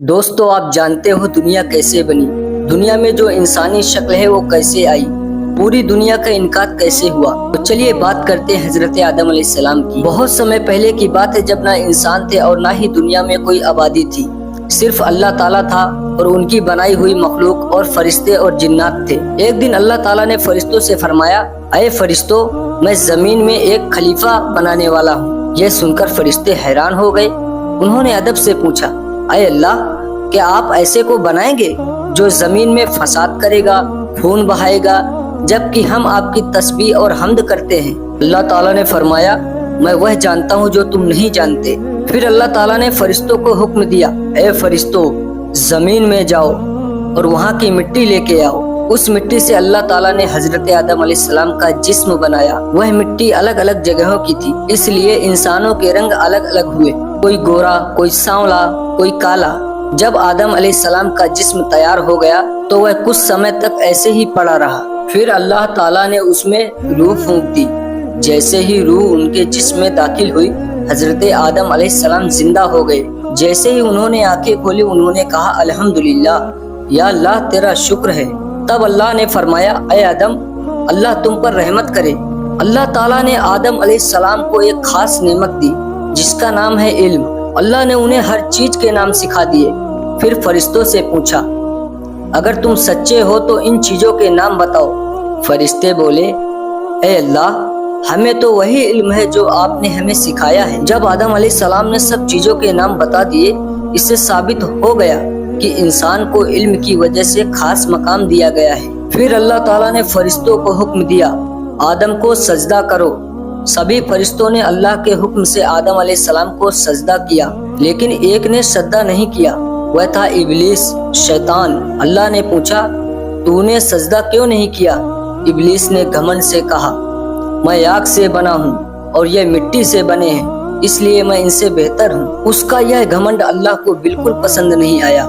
दोस्तों, आप जानते हो दुनिया कैसे बनी? दुनिया में जो इंसानी शक्ल है वो कैसे आई? पूरी दुनिया का इनकार कैसे हुआ? तो चलिए बात करते हैं हजरत आदम अलैहिस्सलाम की। बहुत समय पहले की बात है जब ना इंसान थे और ना ही दुनिया में कोई आबादी थी। सिर्फ अल्लाह ताला था और उनकी बनाई हुई मखलूक और फरिश्ते और जिन्नात थे। एक दिन अल्लाह ताला ने फरिश्तों से फरमाया, अये फरिश्तों, मैं जमीन में एक खलीफा बनाने वाला हूँ। यह सुनकर फरिश्ते हैरान हो गए। उन्होंने अदब से पूछा, अये अल्लाह, क्या आप ऐसे को बनाएंगे जो जमीन में फसाद करेगा, खून बहाएगा, जबकि हम आपकी तस्बीह और हम्द करते हैं? अल्लाह ताला ने फरमाया, मैं वह जानता हूँ जो तुम नहीं जानते। फिर अल्लाह ताला ने फरिश्तों को हुक्म दिया, ए फरिश्तों, जमीन में जाओ और वहाँ की मिट्टी लेके आओ। उस मिट्टी से अल्लाह ताला ने हजरत आदम अलैहिस्सलाम का जिस्म बनाया। वह मिट्टी अलग अलग जगहों की थी, इसलिए इंसानों के रंग अलग अलग हुए, कोई गोरा, कोई सांवला, कोई काला। जब आदम अलैहिस्सलाम का जिस्म तैयार हो गया तो वह कुछ समय तक ऐसे ही पड़ा रहा। फिर अल्लाह ताला ने उसमें रूह फूंक दी। जैसे ही रूह उनके जिस्म में दाखिल हुई, हजरत आदम अलैहिस्सलाम जिंदा हो गए। जैसे ही उन्होंने आंखें खोली, उन्होंने कहा, अल्हम्दुलिल्लाह, या अल्लाह तेरा शुक्र है। तब अल्लाह ने फरमाया, ऐ आदम, अल्लाह तुम पर रहमत करे। अल्लाह ताला ने आदम अलैहिस्सलाम को एक खास नेमत दी जिसका नाम है इल्म। अल्लाह ने उन्हें हर चीज के नाम सिखा दिए। फिर फरिश्तों से पूछा, अगर तुम सच्चे हो तो इन चीजों के नाम बताओ। फरिश्ते बोले, ए अल्लाह, हमें तो वही इल्म है जो आपने हमें सिखाया है। जब आदम अलैहिस्सलाम ने सब चीजों के नाम बता दिए, इससे साबित हो गया कि इंसान को इल्म की वजह से खास मकाम दिया गया है। फिर अल्लाह ताला ने फरिश्तों को हुक्म दिया, आदम को सजदा करो। सभी फरिश्तों ने अल्लाह के हुक्म से आदम अलैहिस्सलाम को सजदा किया, लेकिन एक ने सजदा नहीं किया, वह था इब्लीस, शैतान। अल्लाह ने पूछा, तूने सजदा क्यों नहीं किया? इब्लीस ने घमंड से कहा, मैं आग से बना हूँ और ये मिट्टी से बने हैं, इसलिए मैं इनसे बेहतर हूँ। उसका यह घमंड अल्लाह को बिल्कुल पसंद नहीं आया।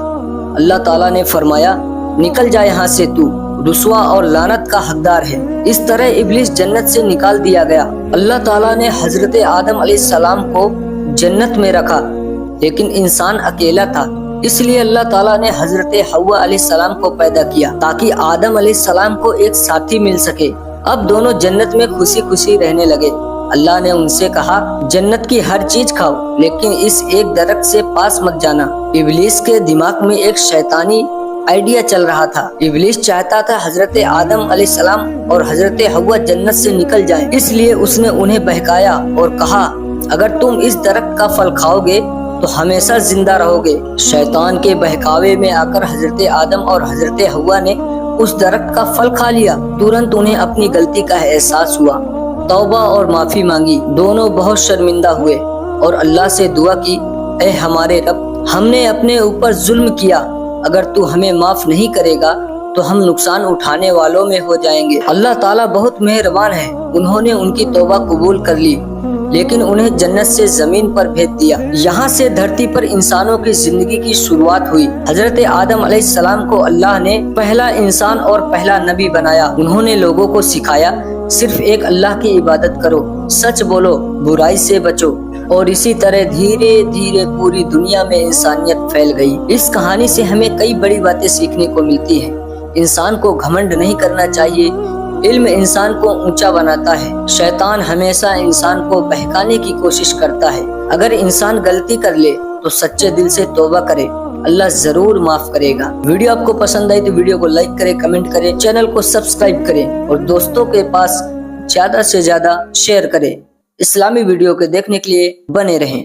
अल्लाह ताला ने फरमाया, निकल जा यहाँ से, तू रुसवा और लानत का हकदार है। इस तरह इब्लीस जन्नत से निकाल दिया गया। अल्लाह ताला ने हजरत आदम अलैहिस्सलाम को जन्नत में रखा, लेकिन इंसान अकेला था, इसलिए अल्लाह ताला ने हजरत हव्वा अलैहिस्सलाम को पैदा किया ताकि आदम अलैहिस्सलाम को एक साथी मिल सके। अब दोनों जन्नत में खुशी खुशी रहने लगे। अल्लाह ने उनसे कहा, जन्नत की हर चीज खाओ, लेकिन इस एक दरख्त से पास मत जाना। इब्लीस के दिमाग में एक शैतानी आइडिया चल रहा था। इब्लीस चाहता था हजरत आदम अलैहिस्सलाम और हजरत हव्वा जन्नत से निकल जाएं, इसलिए उसने उन्हें बहकाया और कहा, अगर तुम इस दरख्त का फल खाओगे तो हमेशा जिंदा रहोगे। शैतान के बहकावे में आकर हजरत आदम और हजरत हव्वा ने उस दरख्त का फल खा लिया। तुरंत उन्हें अपनी गलती का एहसास हुआ, तौबा और माफी मांगी। दोनों बहुत शर्मिंदा हुए और अल्लाह से दुआ की, ए हमारे रब, हमने अपने ऊपर जुल्म किया, अगर तू हमें माफ नहीं करेगा तो हम नुकसान उठाने वालों में हो जाएंगे। अल्लाह ताला बहुत मेहरबान है, उन्होंने उनकी तौबा कबूल कर ली, लेकिन उन्हें जन्नत से जमीन पर भेज दिया। यहाँ से धरती पर इंसानों की जिंदगी की शुरुआत हुई। हजरत आदम अलैहिस्सलाम को अल्लाह ने पहला इंसान और पहला नबी बनाया। उन्होंने लोगों को सिखाया, सिर्फ एक अल्लाह की इबादत करो, सच बोलो, बुराई से बचो, और इसी तरह धीरे धीरे पूरी दुनिया में इंसानियत फैल गई। इस कहानी से हमें कई बड़ी बातें सीखने को मिलती हैं। इंसान को घमंड नहीं करना चाहिए, इल्म इंसान को ऊंचा बनाता है। शैतान हमेशा इंसान को बहकाने की कोशिश करता है। अगर इंसान गलती कर ले तो सच्चे दिल से तौबा करे, अल्लाह जरूर माफ करेगा। वीडियो आपको पसंद आई तो वीडियो को लाइक करें, कमेंट करें, चैनल को सब्सक्राइब करें और दोस्तों के पास ज्यादा से ज्यादा शेयर करें। इस्लामी वीडियो के देखने के लिए बने रहें।